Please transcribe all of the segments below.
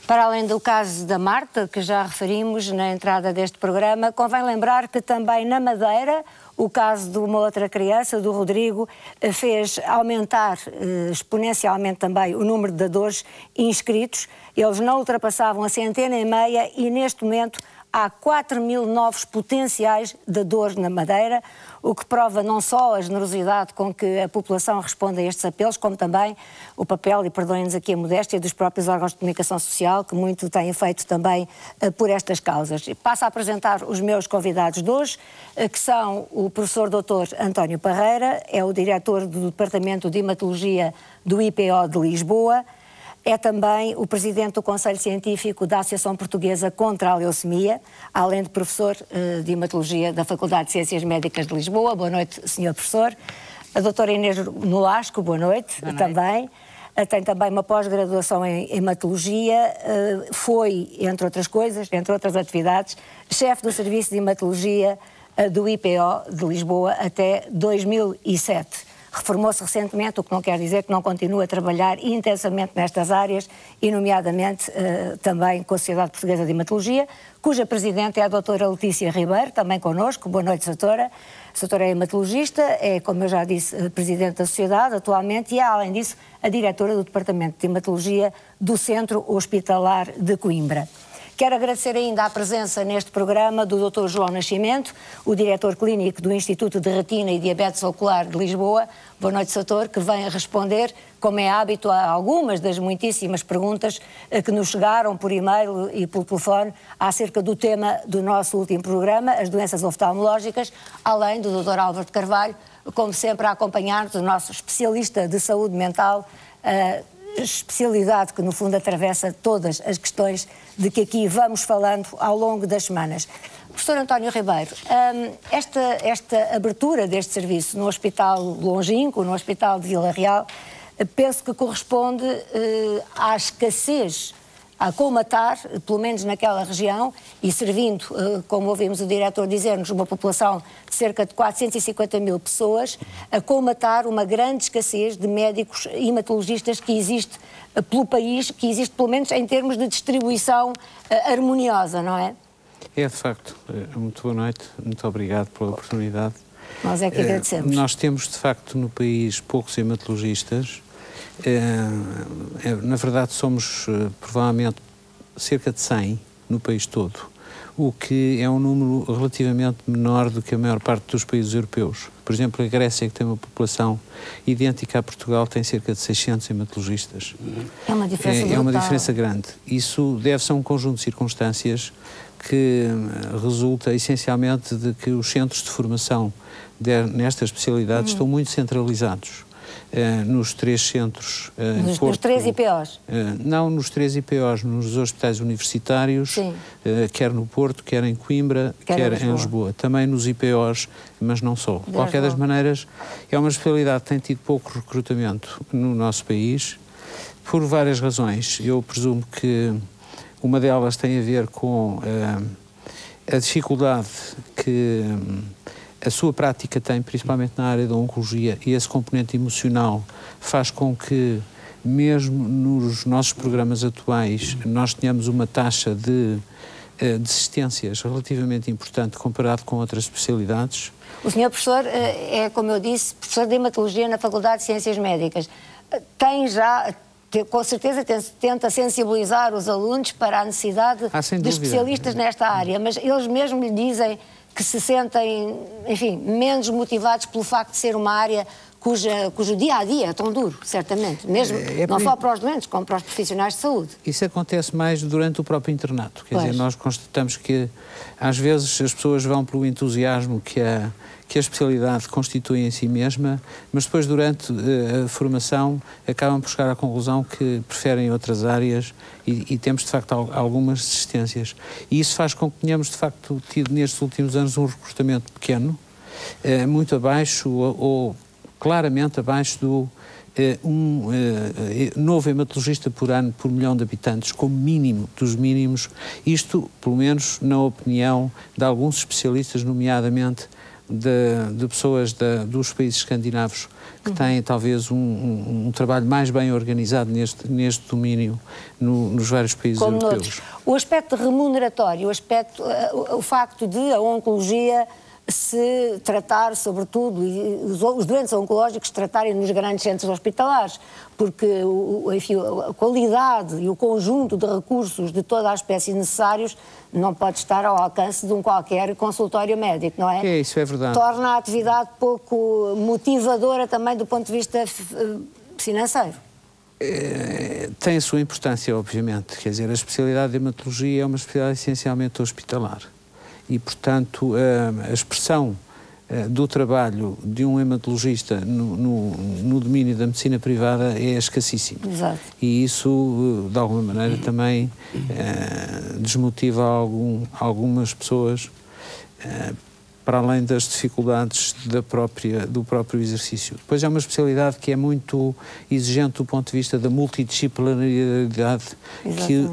Para além do caso da Marta, que já referimos na entrada deste programa, convém lembrar que também na Madeira o caso de uma outra criança, do Rodrigo, fez aumentar exponencialmente também o número de dadores inscritos. Eles não ultrapassavam a 150 e neste momento há 4.000 novos potenciais dadores na Madeira, o que prova não só a generosidade com que a população responde a estes apelos, como também o papel, e perdoem-nos aqui a modéstia, dos próprios órgãos de comunicação social, que muito têm feito também por estas causas. Passo a apresentar os meus convidados de hoje, que são o professor Dr. António Parreira, é o diretor do Departamento de Hematologia do IPO de Lisboa, é também o presidente do Conselho Científico da Associação Portuguesa contra a Leucemia, além de professor de Hematologia da Faculdade de Ciências Médicas de Lisboa. Boa noite, Sr. Professor. A doutora Inês Nolasco, boa noite, também. Tem também uma pós-graduação em Hematologia, foi, entre outras coisas, entre outras atividades, chefe do Serviço de Hematologia do IPO de Lisboa até 2007. Reformou-se recentemente, o que não quer dizer que não continue a trabalhar intensamente nestas áreas e, nomeadamente, também com a Sociedade Portuguesa de Hematologia, cuja presidente é a doutora Letícia Ribeiro, também connosco. Boa noite, doutora. A doutora é hematologista, é, como eu já disse, presidente da Sociedade atualmente e é, além disso, a diretora do Departamento de Hematologia do Centro Hospitalar de Coimbra. Quero agradecer ainda a presença neste programa do Dr. João Nascimento, o diretor clínico do Instituto de Retina e Diabetes Ocular de Lisboa. Boa noite, doutor, que vem a responder, como é hábito, a algumas das muitíssimas perguntas que nos chegaram por e-mail e por telefone acerca do tema do nosso último programa, as doenças oftalmológicas, além do Dr. Álvaro de Carvalho, como sempre a acompanhar-nos, o nosso especialista de saúde mental, especialidade que no fundo atravessa todas as questões de que aqui vamos falando ao longo das semanas. Professor António Ribeiro, esta abertura deste serviço no Hospital Longínquo, no Hospital de Vila Real, penso que corresponde à escassez, a colmatar, pelo menos naquela região, e servindo, como ouvimos o diretor dizer-nos, uma população de cerca de 450 mil pessoas, a colmatar uma grande escassez de médicos hematologistas que existe pelo país, que existe pelo menos em termos de distribuição harmoniosa, não é? É, de facto. Muito boa noite, muito obrigado pela oportunidade. Nós é que agradecemos. Nós temos, de facto, no país poucos hematologistas. Na verdade somos provavelmente cerca de 100 no país todo, o que é um número relativamente menor do que a maior parte dos países europeus. Por exemplo, a Grécia, que tem uma população idêntica a Portugal, tem cerca de 600 hematologistas. É uma diferença brutal. É uma diferença grande. Isso deve-se a um conjunto de circunstâncias que resulta essencialmente de que os centros de formação nesta especialidade estão muito centralizados. Nos 3 centros. Nos 3 IPOs? Não, nos 3 IPOs, nos hospitais universitários, quer no Porto, quer em Coimbra, quer em Lisboa. Também nos IPOs, mas não só. De qualquer das maneiras, é uma especialidade que tem tido pouco recrutamento no nosso país, por várias razões. Eu presumo que uma delas tem a ver com a dificuldade que a sua prática tem, principalmente na área da oncologia, e esse componente emocional faz com que, mesmo nos nossos programas atuais, nós tenhamos uma taxa de desistências relativamente importante comparado com outras especialidades. O senhor professor é, como eu disse, professor de Hematologia na Faculdade de Ciências Médicas. Tem já, com certeza, tenta sensibilizar os alunos para a necessidade de especialistas nesta área, mas eles mesmo lhe dizem que se sentem, enfim, menos motivados pelo facto de ser uma área cujo dia-a-dia é tão duro, certamente, mesmo não só para os doentes, como para os profissionais de saúde. Isso acontece mais durante o próprio internato, quer dizer, nós constatamos que às vezes as pessoas vão pelo entusiasmo que a especialidade constitui em si mesma, mas depois durante a formação acabam por chegar à conclusão que preferem outras áreas e temos de facto algumas desistências. E isso faz com que tenhamos de facto tido nestes últimos anos um recrutamento pequeno, muito abaixo ou claramente abaixo do novo hematologista por ano por 1 milhão de habitantes, como mínimo dos mínimos, isto pelo menos na opinião de alguns especialistas, nomeadamente de pessoas dos países escandinavos que têm talvez um trabalho mais bem organizado neste domínio nos vários países europeus. O aspecto remuneratório, o facto de a oncologia se tratar, sobretudo, e os doentes oncológicos tratarem nos grandes centros hospitalares, porque enfim, a qualidade e o conjunto de recursos de toda a espécie necessários não pode estar ao alcance de um qualquer consultório médico, não é? Isso é verdade. Torna a atividade pouco motivadora também do ponto de vista financeiro. Tem a sua importância, obviamente. Quer dizer, a especialidade de hematologia é uma especialidade essencialmente hospitalar. E, portanto, a expressão do trabalho de um hematologista no domínio da medicina privada é escassíssimo. Exato. E isso, de alguma maneira, também desmotiva algumas pessoas, para além das dificuldades do próprio exercício. Depois é uma especialidade que é muito exigente do ponto de vista da multidisciplinaridade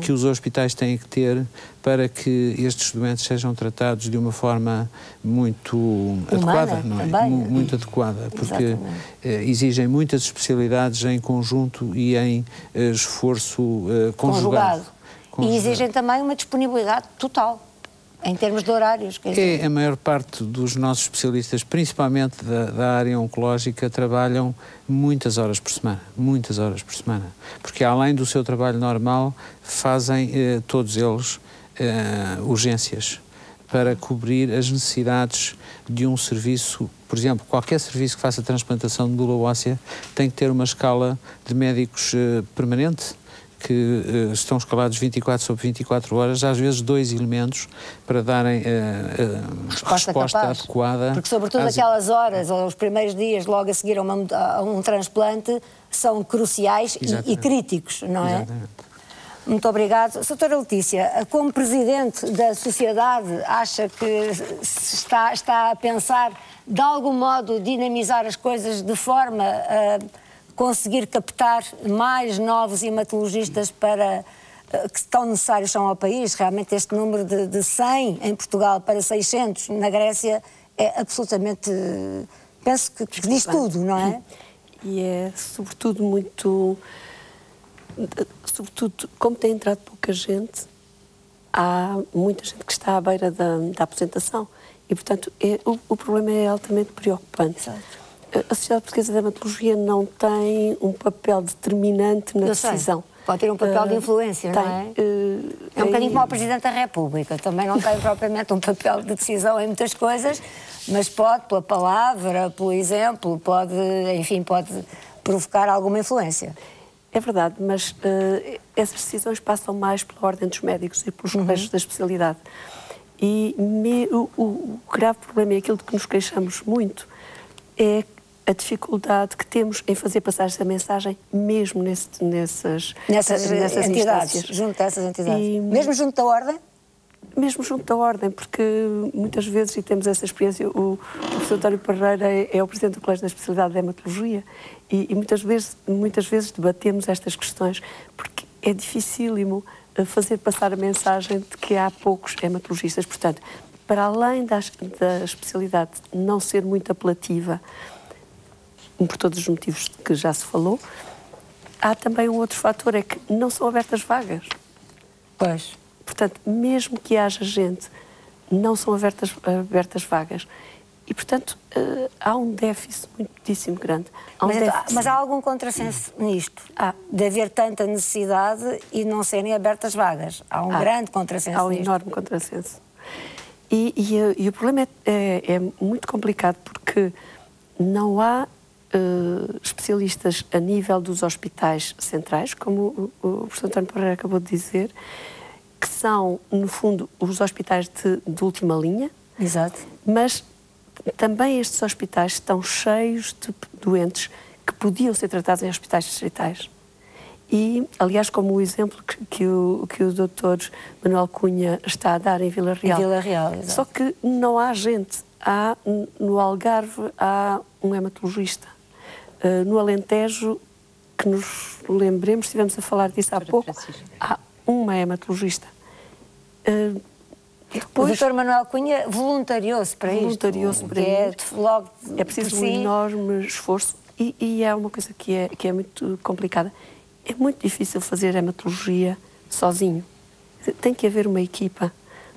que os hospitais têm que ter para que estes doentes sejam tratados de uma forma muito adequada, não é? Muito adequada, porque exigem muitas especialidades em conjunto e em esforço conjugado. E exigem também uma disponibilidade total. Em termos de horários. A maior parte dos nossos especialistas, principalmente da área oncológica, trabalham muitas horas por semana. Porque além do seu trabalho normal, fazem todos eles urgências para cobrir as necessidades de um serviço. Por exemplo, qualquer serviço que faça transplantação de medula óssea tem que ter uma escala de médicos permanente, que estão escalados 24 sobre 24 horas, às vezes 2 elementos para darem resposta adequada. Porque sobretudo aquelas horas, ou os primeiros dias logo a seguir a um transplante, são cruciais e críticos, não é? Exatamente. Muito obrigada. Doutora Letícia, como Presidente da Sociedade, acha que está a pensar, de algum modo, dinamizar as coisas de forma a conseguir captar mais novos hematologistas que tão necessários são ao país? Realmente este número de 100 em Portugal para 600 na Grécia é absolutamente, penso que diz tudo, não é? E é sobretudo como tem entrado pouca gente, há muita gente que está à beira da aposentação e, portanto, o problema é altamente preocupante. Exato. A Sociedade Portuguesa de Hematologia não tem um papel determinante na decisão. Pode ter um papel de influência, não é? É um bocadinho como o Presidente da República. Também não tem propriamente um papel de decisão em muitas coisas, mas pode, pela palavra, pelo exemplo, pode provocar alguma influência. É verdade, mas essas decisões passam mais pela ordem dos médicos e pelos colégios da especialidade. E o grave problema, e aquilo de que nos queixamos muito, é a dificuldade que temos em fazer passar essa mensagem mesmo nessas entidades, junto a essas entidades. Mesmo junto da ordem? Mesmo junto da ordem, porque muitas vezes, e temos essa experiência, o professor António Parreira é o Presidente do Colégio da Especialidade de Hematologia e muitas vezes debatemos estas questões, porque é dificílimo fazer passar a mensagem de que há poucos hematologistas. Portanto, para além da especialidade não ser muito apelativa, por todos os motivos que já se falou, há também um outro fator, é que não são abertas vagas. Pois. Portanto, mesmo que haja gente, não são abertas vagas. E, portanto, há um déficit muitíssimo grande. Mas há algum contrassenso nisto? De haver tanta necessidade e não serem abertas vagas. Há um grande contrassenso nisto. Há um enorme contrassenso. E o problema é muito complicado porque não há especialistas a nível dos hospitais centrais, como o professor António Parreira acabou de dizer, que são, no fundo, os hospitais de última linha. Exato. Mas também estes hospitais estão cheios de doentes que podiam ser tratados em hospitais distritais. E, aliás, como o exemplo que o Dr. Manuel Cunha está a dar em Vila Real. Em Vila Real, exato. Só que não há gente. No Algarve há um hematologista. No Alentejo, que nos lembremos, estivemos a falar disso há pouco, há uma hematologista. O Dr. Manuel Cunha voluntariou-se para isto. Voluntariou-se para isto. É preciso um enorme esforço e é uma coisa que é muito complicada. É muito difícil fazer hematologia sozinho. Tem que haver uma equipa,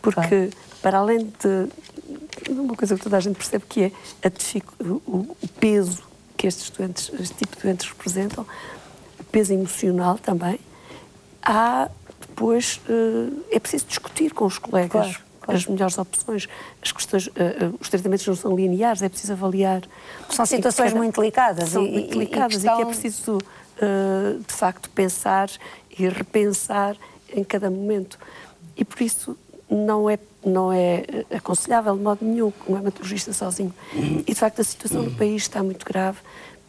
porque para além de uma coisa que toda a gente percebe que é o peso que este tipo de doentes representam, o peso emocional também, depois é preciso discutir com os colegas as melhores opções, as questões, os tratamentos não são lineares, é preciso avaliar. São situações muito delicadas. São muito delicadas e que é preciso, de facto, pensar e repensar em cada momento. E por isso não é aconselhável de modo nenhum um hematologista sozinho. E de facto a situação do país está muito grave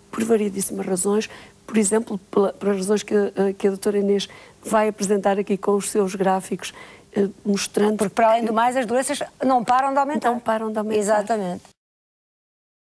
por variedíssimas razões. Por exemplo, pelas razões que a doutora Inês vai apresentar aqui com os seus gráficos, mostrando... Porque para além do mais as doenças não param de aumentar. Não param de aumentar. Exatamente.